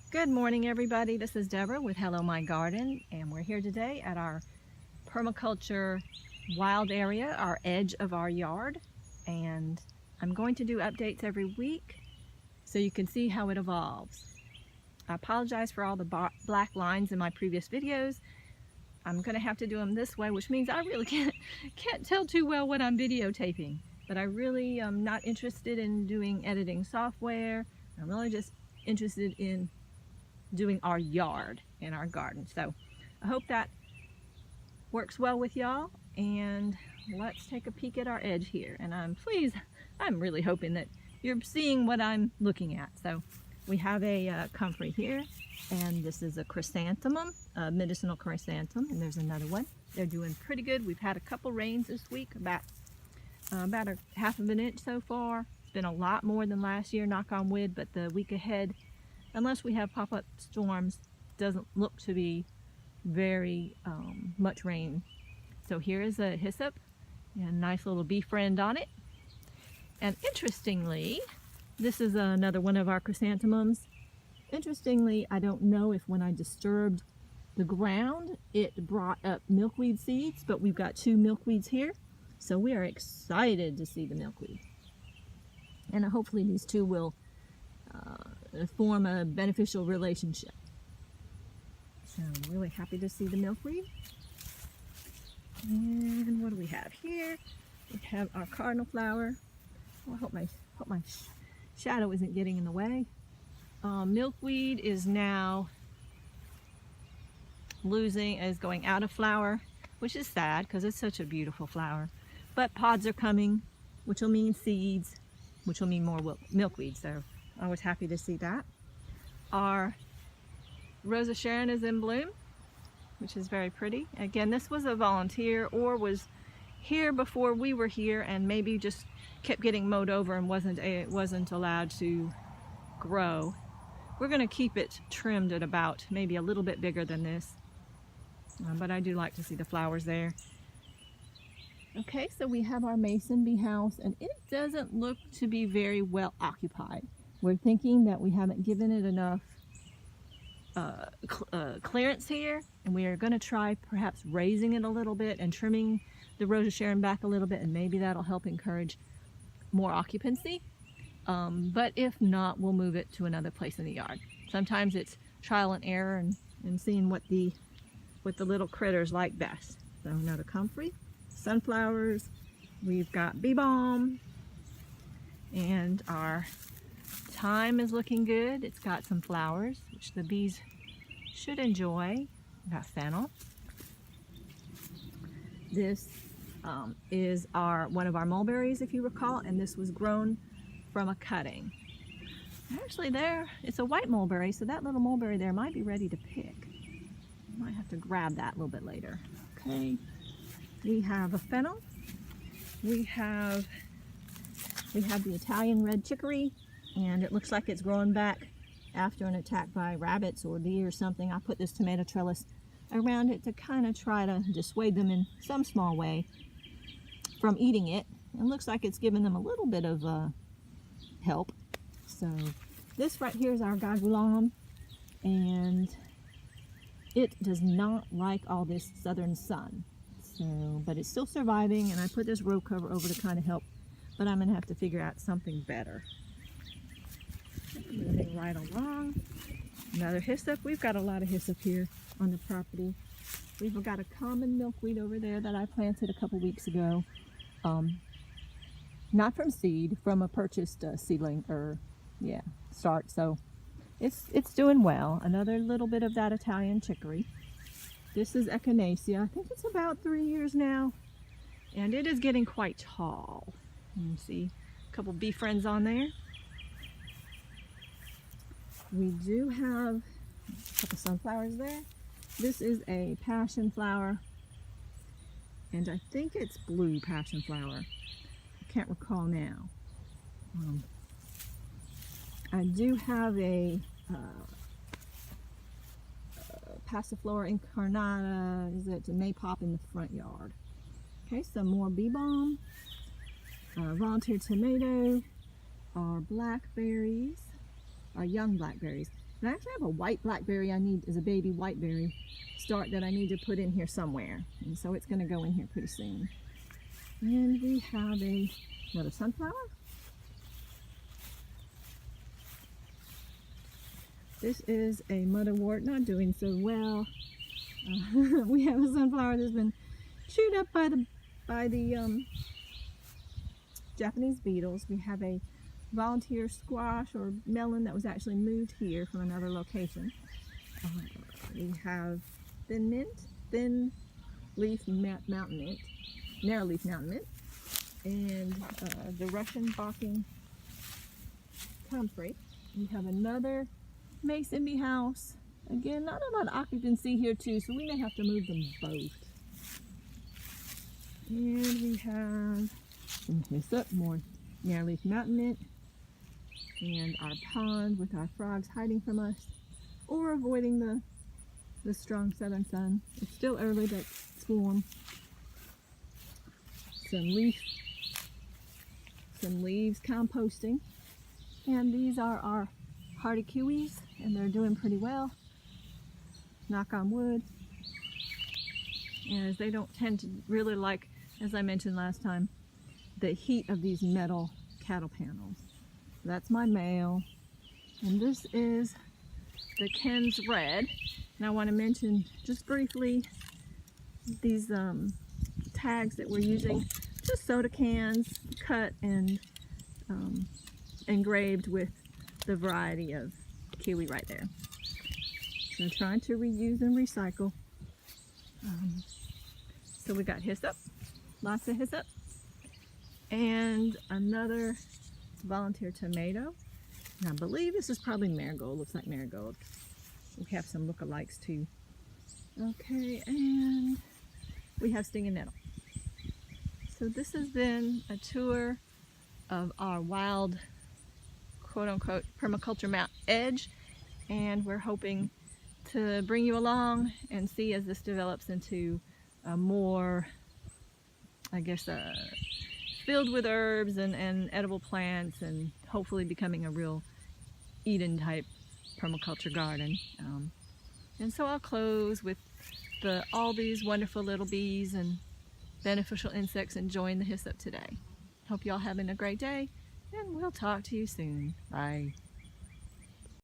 Good morning, everybody. This is Deborah with Hello My Garden, and we're here today at our permaculture wild area, our edge of our yard. And I'm going to do updates every week so you can see how it evolves. I apologize for all the black lines in my previous videos. I'm going to have to do them this way, which means I really can't tell too well what I'm videotaping. But I really am not interested in doing editing software. I'm really just interested in doing our yard and our garden. So I hope that works well with y'all, and let's take a peek at our edge here. And I'm really hoping that you're seeing what I'm looking at. So we have a comfrey here, and this is a chrysanthemum, a medicinal chrysanthemum, and there's another one. They're doing pretty good. We've had a couple rains this week, about a half of an inch so far. It's been a lot more than last year, knock on wood, but the week ahead, unless we have pop-up storms, doesn't look to be very much rain. So here is a hyssop and a nice little bee friend on it. And interestingly, this is another one of our chrysanthemums. Interestingly, I don't know if when I disturbed the ground, it brought up milkweed seeds, but we've got 2 milkweeds here. So we are excited to see the milkweed. And hopefully these two will form a beneficial relationship. So I'm really happy to see the milkweed. And what do we have here? We have our cardinal flower. Oh, I hope my shadow isn't getting in the way. Milkweed is now going out of flower, which is sad because it's such a beautiful flower. But pods are coming, which will mean seeds, which will mean more milkweed. So I was happy to see that. Our Rosa Sharon is in bloom, which is very pretty. Again, this was a volunteer or was here before we were here and maybe just kept getting mowed over and wasn't allowed to grow. We're going to keep it trimmed at about maybe a little bit bigger than this, but I do like to see the flowers there. Okay, so we have our mason bee house, and it doesn't look to be very well occupied. We're thinking that we haven't given it enough clearance here, and we are going to try perhaps raising it a little bit and trimming the Rosa Sharon back a little bit, and maybe that'll help encourage more occupancy. But if not, we'll move it to another place in the yard. Sometimes it's trial and error and seeing what the little critters like best. So another comfrey, sunflowers, we've got bee balm, and our thyme is looking good. It's got some flowers, which the bees should enjoy. We've got fennel. This is one of our mulberries, if you recall, and this was grown from a cutting. Actually, it's a white mulberry, so that little mulberry there might be ready to pick. Might have to grab that a little bit later. Okay, we have a fennel. We have the Italian red chicory, and it looks like it's growing back after an attack by rabbits or deer or something. I put this tomato trellis around it to kind of try to dissuade them in some small way from eating it. It looks like it's giving them a little bit of help. So this right here is our gagulam, and it does not like all this southern sun. So, but it's still surviving, and I put this row cover over to kind of help, but I'm going to have to figure out something better. Moving right along. Another hyssop. We've got a lot of hyssop here on the property. We've got a common milkweed over there that I planted a couple weeks ago. Not from seed, from a purchased seedling, start. So it's doing well. Another little bit of that Italian chicory. This is echinacea. I think it's about 3 years now, and it is getting quite tall. You can see a couple bee friends on there. We do have a couple sunflowers there. This is a passion flower, and I think it's blue passion flower. I can't recall now. I do have a Passiflora incarnata. It may pop in the front yard. Okay, some more bee balm. Volunteer tomato, our blackberries, our young blackberries. And I actually have a white blackberry I need, is a baby whiteberry start that I need to put in here somewhere. And so it's going to go in here pretty soon. And we have another sunflower. This is a motherwort, not doing so well. We have a sunflower that's been chewed up by the Japanese beetles. We have a volunteer squash or melon that was actually moved here from another location. We have thin mint, thin leaf mountain mint, narrow leaf mountain mint, and the Russian balking comfrey. We have another mason bee house. Again, not a lot of occupancy here too, so we may have to move them both. And we have some hyssop, more narrow leaf mountain mint, and our pond with our frogs hiding from us or avoiding the strong southern sun. It's still early, but it's warm. Some leaves composting. And these are our hardy kiwis, and they're doing pretty well. Knock on wood. As they don't tend to really like, as I mentioned last time, the heat of these metal cattle panels. That's my male. And this is the Ken's Red. And I want to mention just briefly these tags that we're using, just soda cans cut and engraved with the variety of kiwi right there. So trying to reuse and recycle. So we got hyssop, lots of hyssop, and another volunteer tomato. And I believe this is probably marigold, looks like marigold. We have some lookalikes too. Okay, and we have stinging nettle. So this has been a tour of our wild, quote-unquote, permaculture Mount Edge, and we're hoping to bring you along and see as this develops into a more, I guess, filled with herbs and edible plants, and hopefully becoming a real Eden type permaculture garden. And so I'll close with all these wonderful little bees and beneficial insects enjoying the hyssop today. Hope y'all having a great day, and we'll talk to you soon. Bye.